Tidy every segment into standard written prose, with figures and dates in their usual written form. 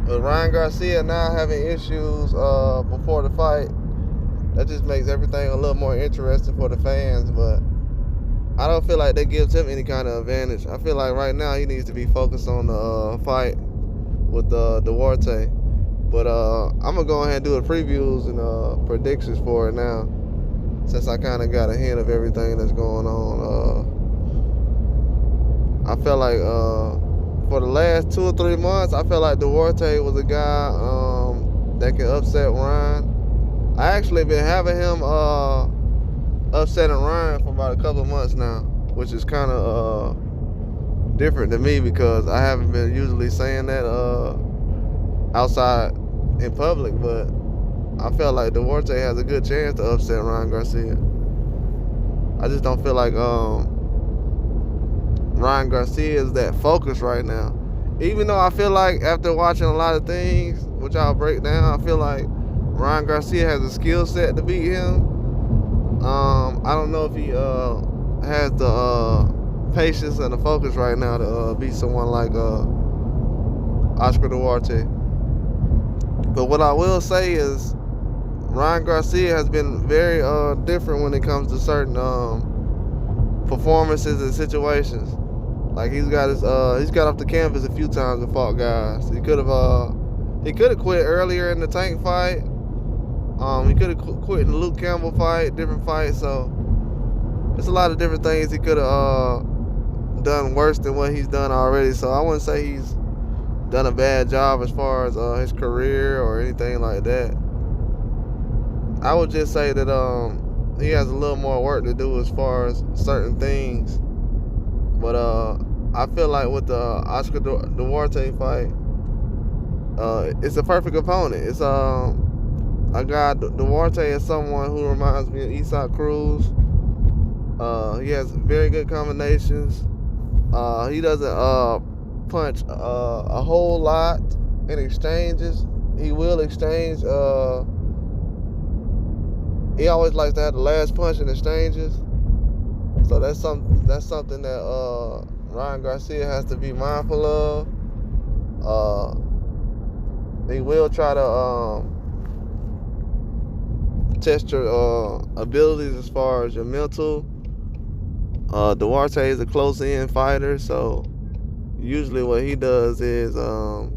With Ryan Garcia now having issues before the fight, that just makes everything a little more interesting for the fans. But I don't feel like that gives him any kind of advantage. I feel like right now he needs to be focused on the fight with Duarte. But I'm going to go ahead and do the previews and predictions for it now, since I kind of got a hint of everything that's going on. I feel like for the last 2 or 3 months, I felt like Duarte was a guy that can upset Ryan. I actually been having him upsetting Ryan for about a couple of months now, which is kind of different to me because I haven't been usually saying that outside in public. But I felt like Duarte has a good chance to upset Ryan Garcia. I just don't feel like Ryan Garcia is that focused right now. Even though I feel like after watching a lot of things, which I'll break down, I feel like Ryan Garcia has a skill set to beat him. I don't know if he has the patience and the focus right now to beat someone like Oscar Duarte. But what I will say is Ryan Garcia has been very different when it comes to certain performances and situations. Like he's got off the canvas a few times and fought guys. He could have quit earlier in the Tank fight. He could have quit in the Luke Campbell fight, different fights. So there's a lot of different things he could have done worse than what he's done already. So I wouldn't say he's done a bad job as far as his career or anything like that. I would just say that he has a little more work to do as far as certain things. But I feel like with the Oscar Duarte fight, it's a perfect opponent. It's a guy. Duarte is someone who reminds me of Isaac Cruz. He has very good combinations. He doesn't punch a whole lot in exchanges. He will exchange. He always likes to have the last punch in exchanges. So that's something that Ryan Garcia has to be mindful of. He will try to test your abilities as far as your mental. Duarte is a close-in fighter, so usually what he does is he'll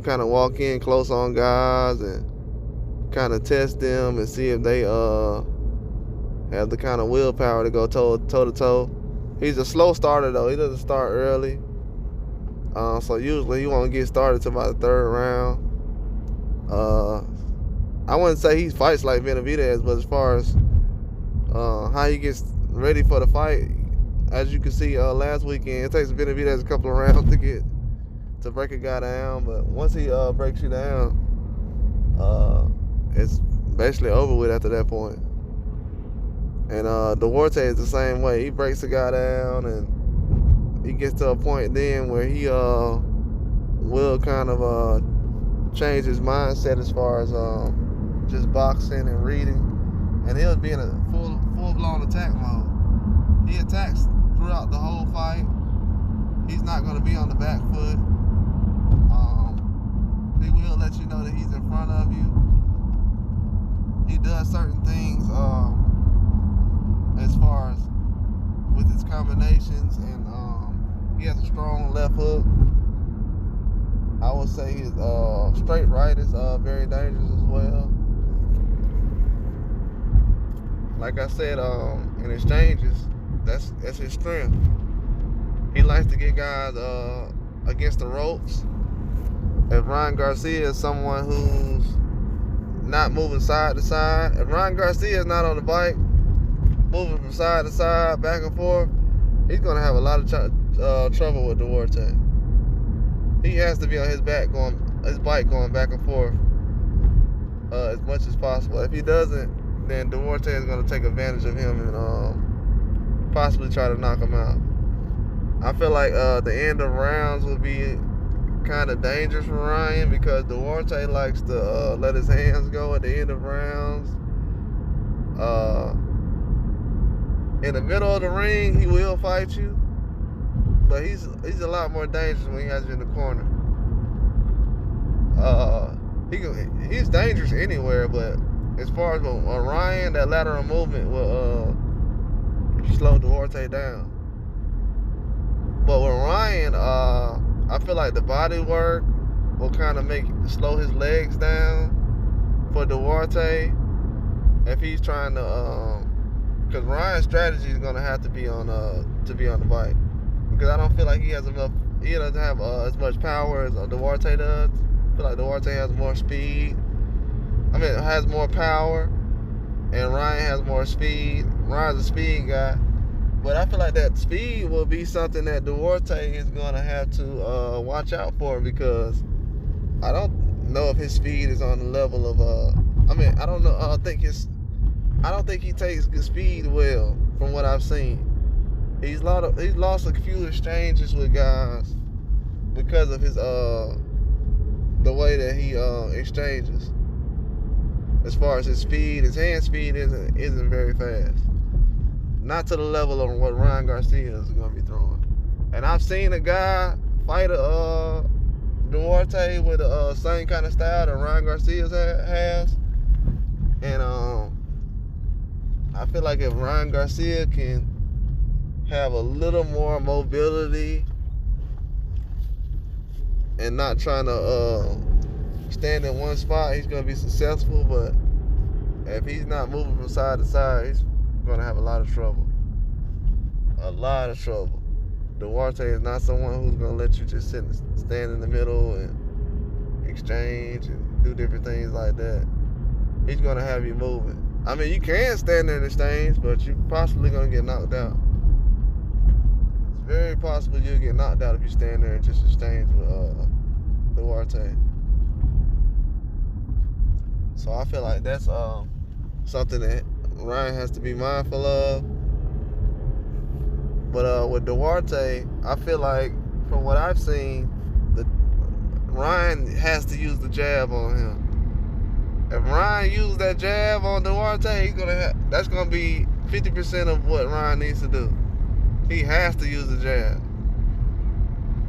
kind of walk in close on guys and kind of test them and see if they have the kind of willpower to go toe to toe. He's a slow starter though. He doesn't start early. So usually he won't get started till about the third round. I wouldn't say he fights like Benavidez, but as far as how he gets ready for the fight, as you can see last weekend, it takes Benavidez a couple of rounds to break a guy down. But once he breaks you down, it's basically over with after that point. And Duarte is the same way. He breaks a guy down and he gets to a point then where he will kind of change his mindset as far as just boxing and reading, and he'll be in a full-blown attack mode. He attacks throughout the whole fight. He's not going to be on the back foot. He will let you know that he's in front of you. He does certain things as far as with his combinations, and he has a strong left hook. I would say his straight right is very dangerous as well. Like I said, in exchanges, that's his strength. He likes to get guys against the ropes. If Ryan Garcia is someone who's not moving side to side, if Ryan Garcia is not on the bike, moving from side to side, back and forth, he's going to have a lot of trouble with Duarte. He has to be on his bike going back and forth as much as possible. If he doesn't, then Duarte is going to take advantage of him and possibly try to knock him out. I feel like the end of rounds will be kind of dangerous for Ryan because Duarte likes to let his hands go at the end of rounds. In the middle of the ring, he will fight you, but he's a lot more dangerous when he has you in the corner. he's dangerous anywhere, but as far as Ryan, that lateral movement will slow Duarte down. But with Ryan, I feel like the body work will kind of slow his legs down for Duarte if he's trying to, because Ryan's strategy is gonna have to be on the bike, because I don't feel like he has enough. He doesn't have as much power as Duarte does. I feel like Duarte has more speed. I mean, has more power, and Ryan has more speed. Ryan's a speed guy. But I feel like that speed will be something that Duarte is going to have to watch out for, because I don't know if his speed is on the level of I mean, I don't know. I don't think he takes good speed well from what I've seen. He's lost a few exchanges with guys because of his the way that he exchanges. As far as his speed, his hand speed isn't very fast. Not to the level of what Ryan Garcia is going to be throwing. And I've seen a guy fight Duarte with the same kind of style that Ryan Garcia has. And I feel like if Ryan Garcia can have a little more mobility and not trying to stand in one spot, he's going to be successful. But if he's not moving from side to side, he's going to have a lot of trouble. A lot of trouble. Duarte is not someone who's going to let you just stand in the middle and exchange and do different things like that. He's going to have you moving. I mean, you can stand there and exchange, but you're possibly going to get knocked out. It's very possible you'll get knocked out if you stand there and just exchange with Duarte. So I feel like that's something that Ryan has to be mindful of. But with Duarte, I feel like from what I've seen, Ryan has to use the jab on him. If Ryan uses that jab on Duarte, that's gonna be 50% of what Ryan needs to do. He has to use the jab.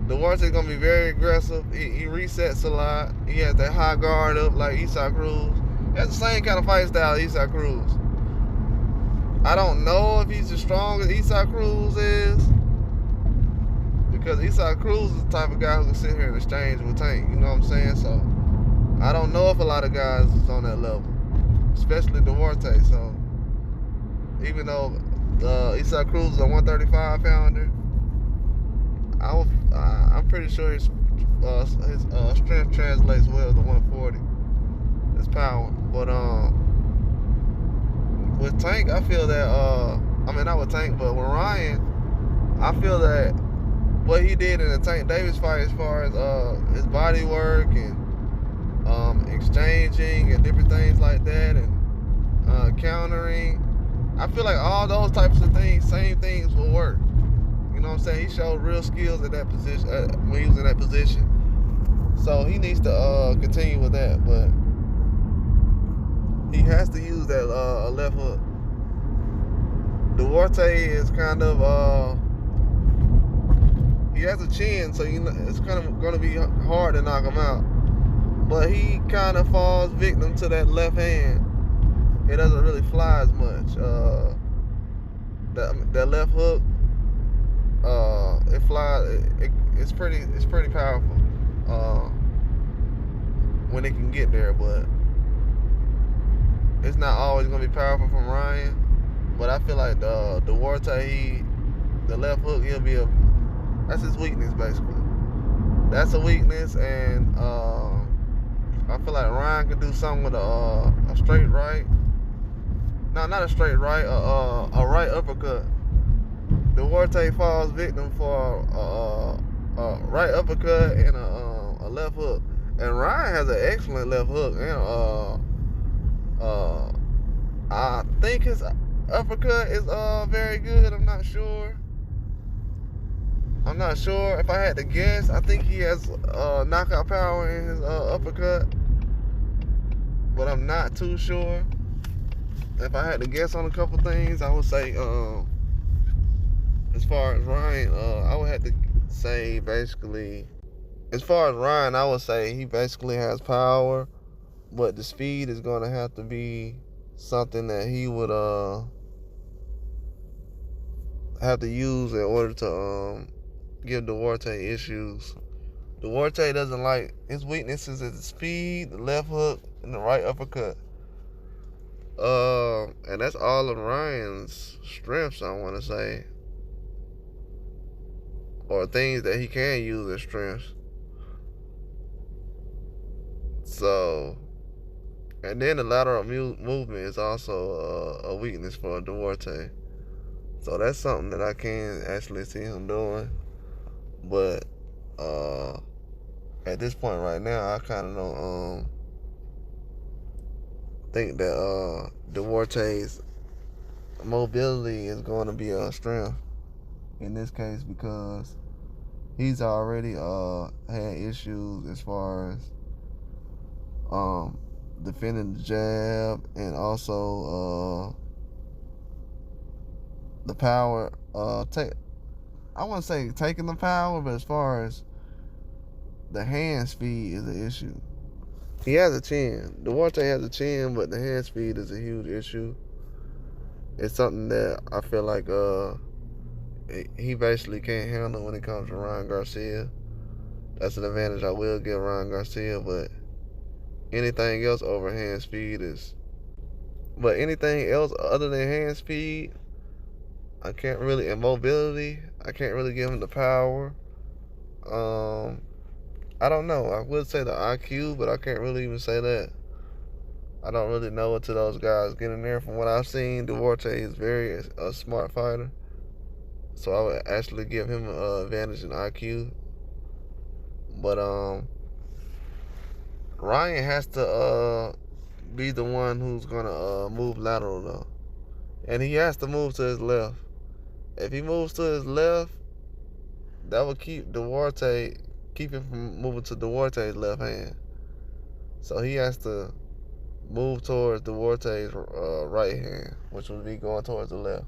Duarte's gonna be very aggressive. He resets a lot. He has that high guard up like Isaac Cruz. He has the same kind of fight style as Isaac Cruz. I don't know if he's as strong as Isaac Cruz is, because Isaac Cruz is the type of guy who can sit here and exchange with Tank. You know what I'm saying? So I don't know if a lot of guys is on that level, especially Duarte. So even though Isaac Cruz is a 135 pounder, I'm pretty sure his strength translates well to 140. His power, but with Tank, I feel that I mean, not with Tank, but with Ryan, I feel that what he did in the Tank Davis fight, as far as his body work and exchanging and different things like that, and countering, I feel like all those types of things, same things will work. You know what I'm saying? He showed real skills at that position when he was in that position. So he needs to continue with that, but he has to use that left hook. Duarte is kind of he has a chin, so it's kind of going to be hard to knock him out. But he kind of falls victim to that left hand. It doesn't really fly as much. That left hook, it flies. It's pretty powerful when it can get there, but it's not always gonna be powerful from Ryan. But I feel like Duarte, the left hook, that's his weakness basically. That's a weakness, and I feel like Ryan could do something with a straight right. No, not a straight right, a right uppercut. Duarte falls victim for a right uppercut and a left hook. And Ryan has an excellent left hook, and I think his uppercut is very good. I'm not sure. If I had to guess, I think he has knockout power in his uppercut, but I'm not too sure. If I had to guess on a couple things, I would say, as far as Ryan, I would have to say basically, as far as Ryan, I would say he basically has power. but the speed is going to have to be something that he would have to use in order to give Duarte issues. Duarte doesn't like, his weaknesses is the speed, the left hook, and the right uppercut. And that's all of Ryan's strengths, I want to say, or things that he can use as strengths. So, and then the lateral movement is also a weakness for Duarte. So that's something that I can actually see him doing. But at this point right now, I kind of don't think that Duarte's mobility is going to be a strength in this case, because he's already had issues as far as defending the jab, and also the power. I wouldn't say taking the power, but as far as the hand speed is an issue. He has a chin. Duarte has a chin, but the hand speed is a huge issue. It's something that I feel like he basically can't handle when it comes to Ryan Garcia. That's an advantage I will give Ryan Garcia, but anything else over hand speed is... But anything else other than hand speed, I can't really... And mobility, I can't really give him the power. I don't know. I would say the IQ, but I can't really even say that. I don't really know until those guys get in there. From what I've seen, Duarte is very a smart fighter. So I would actually give him an advantage in IQ. But Ryan has to be the one who's gonna move lateral though, and he has to move to his left. If he moves to his left, that would keep him from moving to Duarte's left hand. So he has to move towards Duarte's right hand, which would be going towards the left.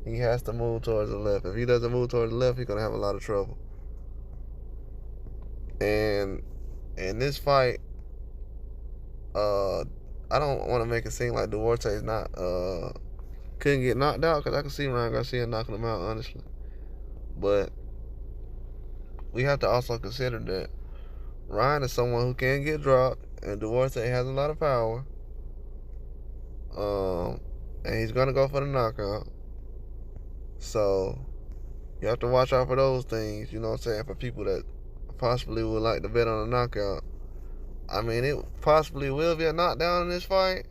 He has to move towards the left. If he doesn't move towards the left, he's gonna have a lot of trouble. And in this fight, I don't want to make it seem like Duarte's not couldn't get knocked out, because I can see Ryan Garcia knocking him out, honestly. But we have to also consider that Ryan is someone who can get dropped, and Duarte has a lot of power. And he's gonna go for the knockout. So you have to watch out for those things, you know what I'm saying, for people that possibly would like to bet on a knockout. I mean, it possibly will be a knockdown in this fight.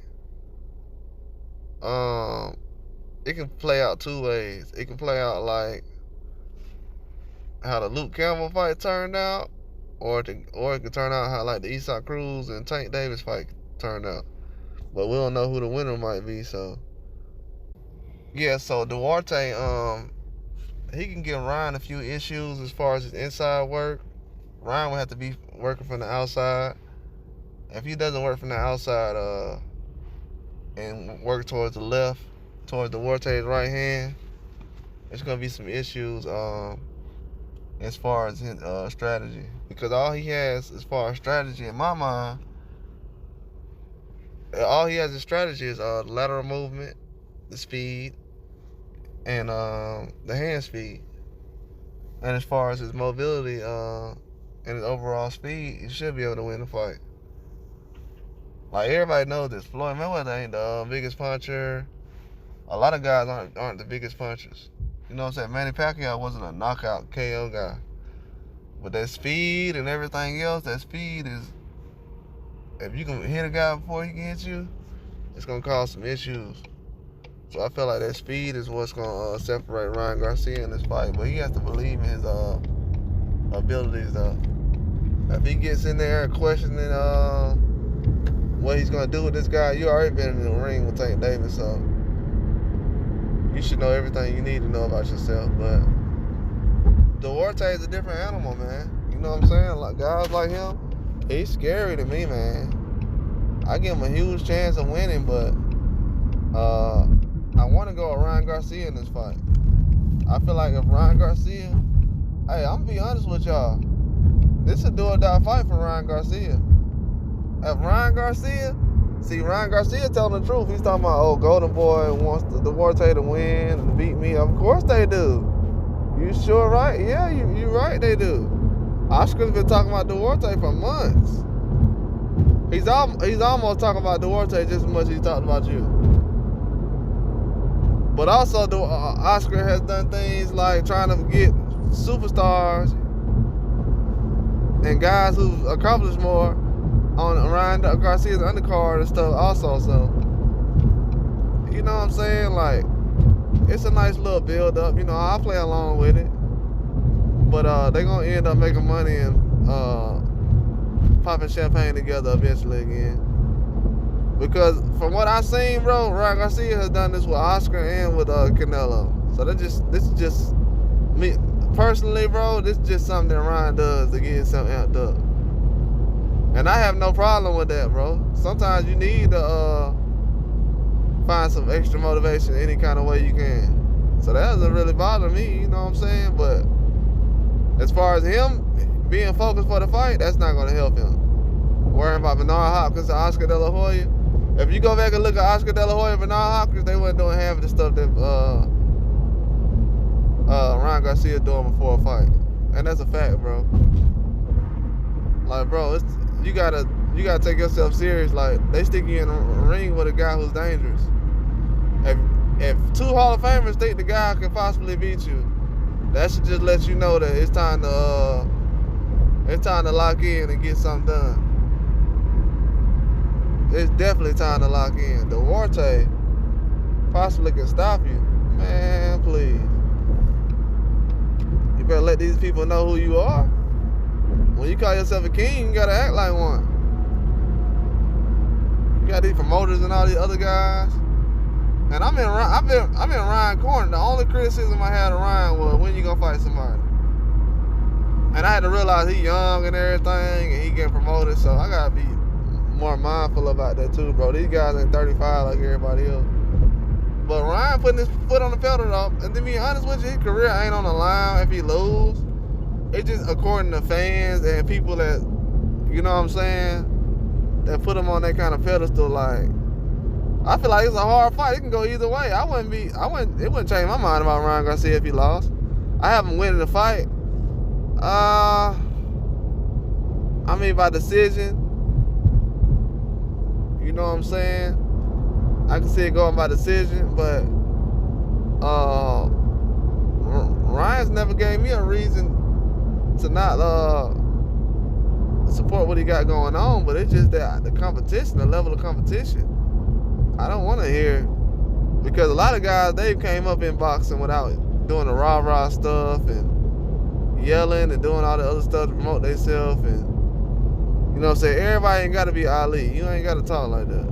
It can play out two ways. It can play out like how the Luke Campbell fight turned out, or it can turn out how like the Isaac Cruz and Tank Davis fight turned out. But we don't know who the winner might be. So yeah, so Duarte, he can give Ryan a few issues as far as his inside work. Ryan will have to be working from the outside. If he doesn't work from the outside and work towards the left, towards Duarte's right hand, there's going to be some issues as far as his strategy. Because all he has as far as strategy, in my mind, all he has as strategy is the lateral movement, the speed, and the hand speed. And as far as his mobility and his overall speed, he should be able to win the fight. Like, everybody knows this. Floyd Mayweather ain't the biggest puncher. A lot of guys aren't the biggest punchers. You know what I'm saying? Manny Pacquiao wasn't a knockout KO guy. But that speed and everything else, that speed is... If you can hit a guy before he can hit you, it's going to cause some issues. So I feel like that speed is what's going to separate Ryan Garcia in this fight. But he has to believe in his abilities, though. If he gets in there questioning what he's going to do with this guy, you already been in the ring with Tank Davis, so you should know everything you need to know about yourself. But Duarte is a different animal, man. You know what I'm saying? Like, guys like him, he's scary to me, man. I give him a huge chance of winning, but I want to go with Ryan Garcia in this fight. I feel like if Ryan Garcia... Hey, I'm going to be honest with y'all. This is a do-or-die fight for Ryan Garcia. At Ryan Garcia, see, Ryan Garcia telling the truth. He's talking about, oh, Golden Boy wants the Duarte to win and beat me. Of course they do. You sure right? Yeah, you right, they do. Oscar's been talking about Duarte for months. He's almost talking about Duarte just as much as he talked about you. But also, Oscar has done things like trying to get superstars and guys who've accomplished more on Ryan Garcia's undercard and stuff also. So, you know what I'm saying? Like, it's a nice little build up. You know, I'll play along with it. But they're going to end up making money and popping champagne together eventually again. Because from what I've seen, bro, Ryan Garcia has done this with Oscar and with Canelo. So this is just me personally, bro. This is just something that Ryan does to get something amped up. And I have no problem with that, bro. Sometimes you need to find some extra motivation any kind of way you can. So that doesn't really bother me, you know what I'm saying? But as far as him being focused for the fight, that's not going to help him. Worrying about Bernard Hopkins and Oscar De La Hoya. If you go back and look at Oscar De La Hoya and Bernard Hopkins, they weren't doing half of the stuff that Ryan Garcia doing before a fight. And that's a fact, bro. Like, bro, you gotta take yourself serious. Like, they stick you in a ring with a guy who's dangerous. If two Hall of Famers think the guy can possibly beat you, that should just let you know that it's time to lock in and get something done. It's definitely time to lock in. Duarte possibly can stop you. Man, please. You better let these people know who you are. When you call yourself a king, you gotta act like one. You got these promoters and all these other guys. And I've been Ryan corner. The only criticism I had of Ryan was, when you gonna fight somebody? And I had to realize he young and everything, and he getting promoted, so I gotta be more mindful about that too, bro. These guys ain't 35 like everybody else. But Ryan putting his foot on the pedal, though, and to be honest with you, his career ain't on the line if he lose. It's just according to fans and people that, you know what I'm saying, that put him on that kind of pedestal. Like, I feel like it's a hard fight. It can go either way. It wouldn't change my mind about Ryan Garcia if he lost. I have him winning the fight. I mean, by decision. You know what I'm saying? I can see it going by decision, but Ryan's never gave me a reason to not support what he got going on. But it's just that the competition, the level of competition, I don't want to hear, because a lot of guys, they've came up in boxing without doing the rah-rah stuff and yelling and doing all the other stuff to promote themselves. And you know what I'm saying? Everybody ain't got to be Ali. You ain't got to talk like that.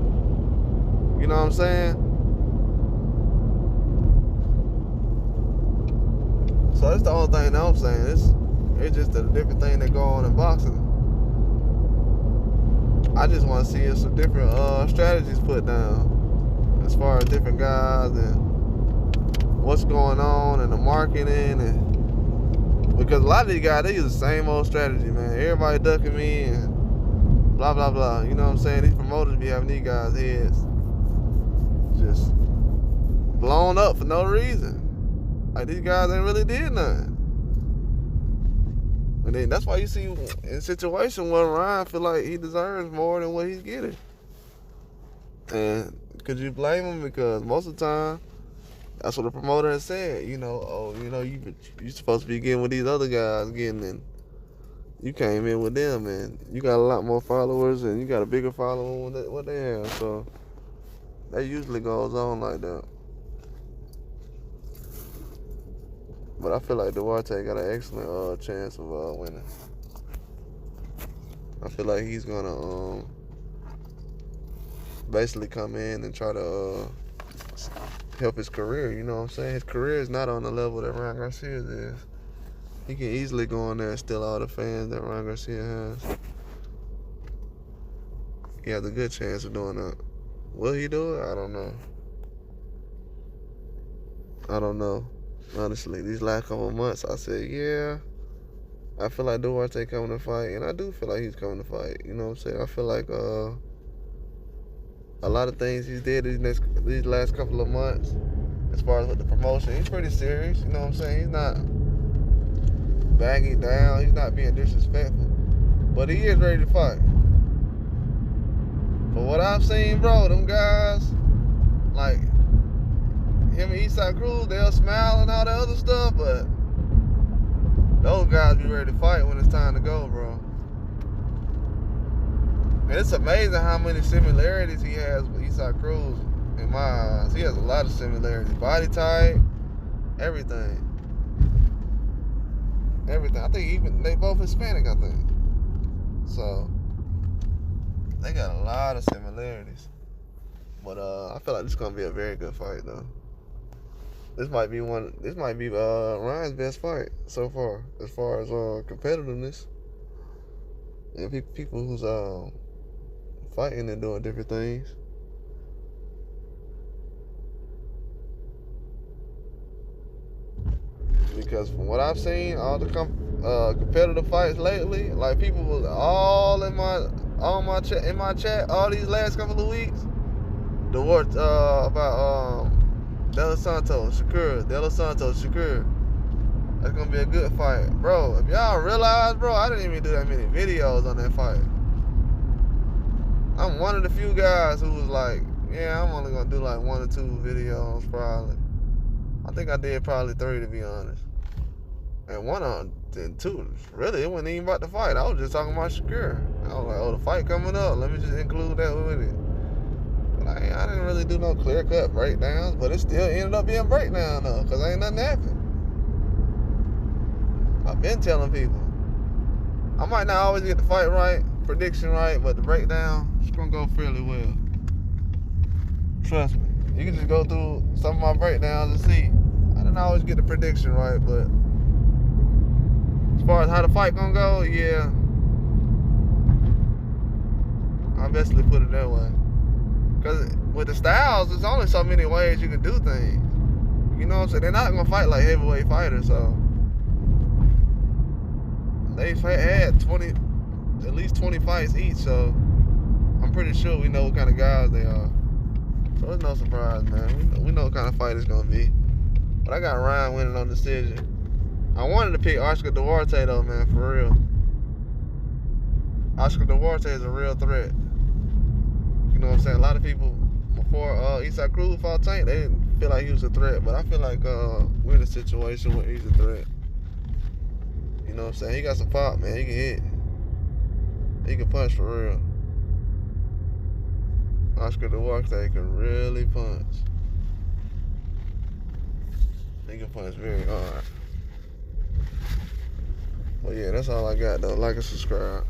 You know what I'm saying? So that's the only thing that I'm saying. It's just a different thing that go on in boxing. I just want to see some different strategies put down as far as different guys and what's going on and the marketing, and because a lot of these guys, they use the same old strategy, man. Everybody ducking me and blah, blah, blah. You know what I'm saying? These promoters be having these guys' heads just blown up for no reason. Like, these guys ain't really did nothing. And then that's why you see in a situation where Ryan feel like he deserves more than what he's getting. And could you blame him? Because most of the time, that's what the promoter has said. You know, oh, you know, you supposed to be getting what these other guys getting, and you came in with them, and you got a lot more followers, and you got a bigger following than what they have. So that usually goes on like that. But I feel like Duarte got an excellent chance of winning. I feel like he's gonna basically come in and try to help his career. You know what I'm saying? His career is not on the level that Ryan Garcia's is. He can easily go in there and steal all the fans that Ryan Garcia has. He has a good chance of doing that. Will he do it? I don't know. Honestly, these last couple of months, I said, yeah, I feel like Duarte coming to fight, and I do feel like he's coming to fight. You know what I'm saying? I feel like a lot of things he's did these last couple of months, as far as with the promotion, he's pretty serious. You know what I'm saying? He's not backing down. He's not being disrespectful, but he is ready to fight. For what I've seen, bro, them guys, like him and Eastside Cruz, they'll smile and all that other stuff, but those guys be ready to fight when it's time to go, bro. And it's amazing how many similarities he has with Eastside Cruz in my eyes. He has a lot of similarities. Body type, everything. Everything. I think even they both Hispanic, I think. So they got a lot of similarities. But I feel like this is gonna be a very good fight though. This might be Ryan's best fight so far as competitiveness. And people who's fighting and doing different things. Because from what I've seen, all the competitive fights lately, like people was all in my chat all these last couple of weeks. Duarte about De Los Santos, Shakur. That's gonna be a good fight, bro. If y'all realize, bro, I didn't even do that many videos on that fight. I'm one of the few guys who was like, yeah, I'm only gonna do like 1 or 2 videos probably. I think I did probably 3 to be honest. And 2, really, it wasn't even about the fight. I was just talking about Shakur. I was like, oh, the fight coming up. Let me just include that with it. But I didn't really do no clear-cut breakdowns, but it still ended up being breakdown though, because ain't nothing happened. I've been telling people. I might not always get the fight right, prediction right, but the breakdown, it's gonna go fairly well. Trust me. You can just go through some of my breakdowns and see. I didn't always get the prediction right, but as far as how the fight gonna go, yeah, I'll basically put it that way. Because with the styles, there's only so many ways you can do things. You know what I'm saying? They're not gonna fight like heavyweight fighters, so they've had at least 20 fights each, so I'm pretty sure we know what kind of guys they are. So it's no surprise, man. We know what kind of fight it's gonna be. But I got Ryan winning on decision. I wanted to pick Oscar Duarte though, man, for real. Oscar Duarte is a real threat. You know what I'm saying? A lot of people before Eastside Cruz fought Tank, they didn't feel like he was a threat. But I feel like we're in a situation where he's a threat. You know what I'm saying? He got some pop, man. He can hit. He can punch for real. Oscar Duarte can really punch. He can punch very hard. But yeah, that's all I got though. Like and subscribe.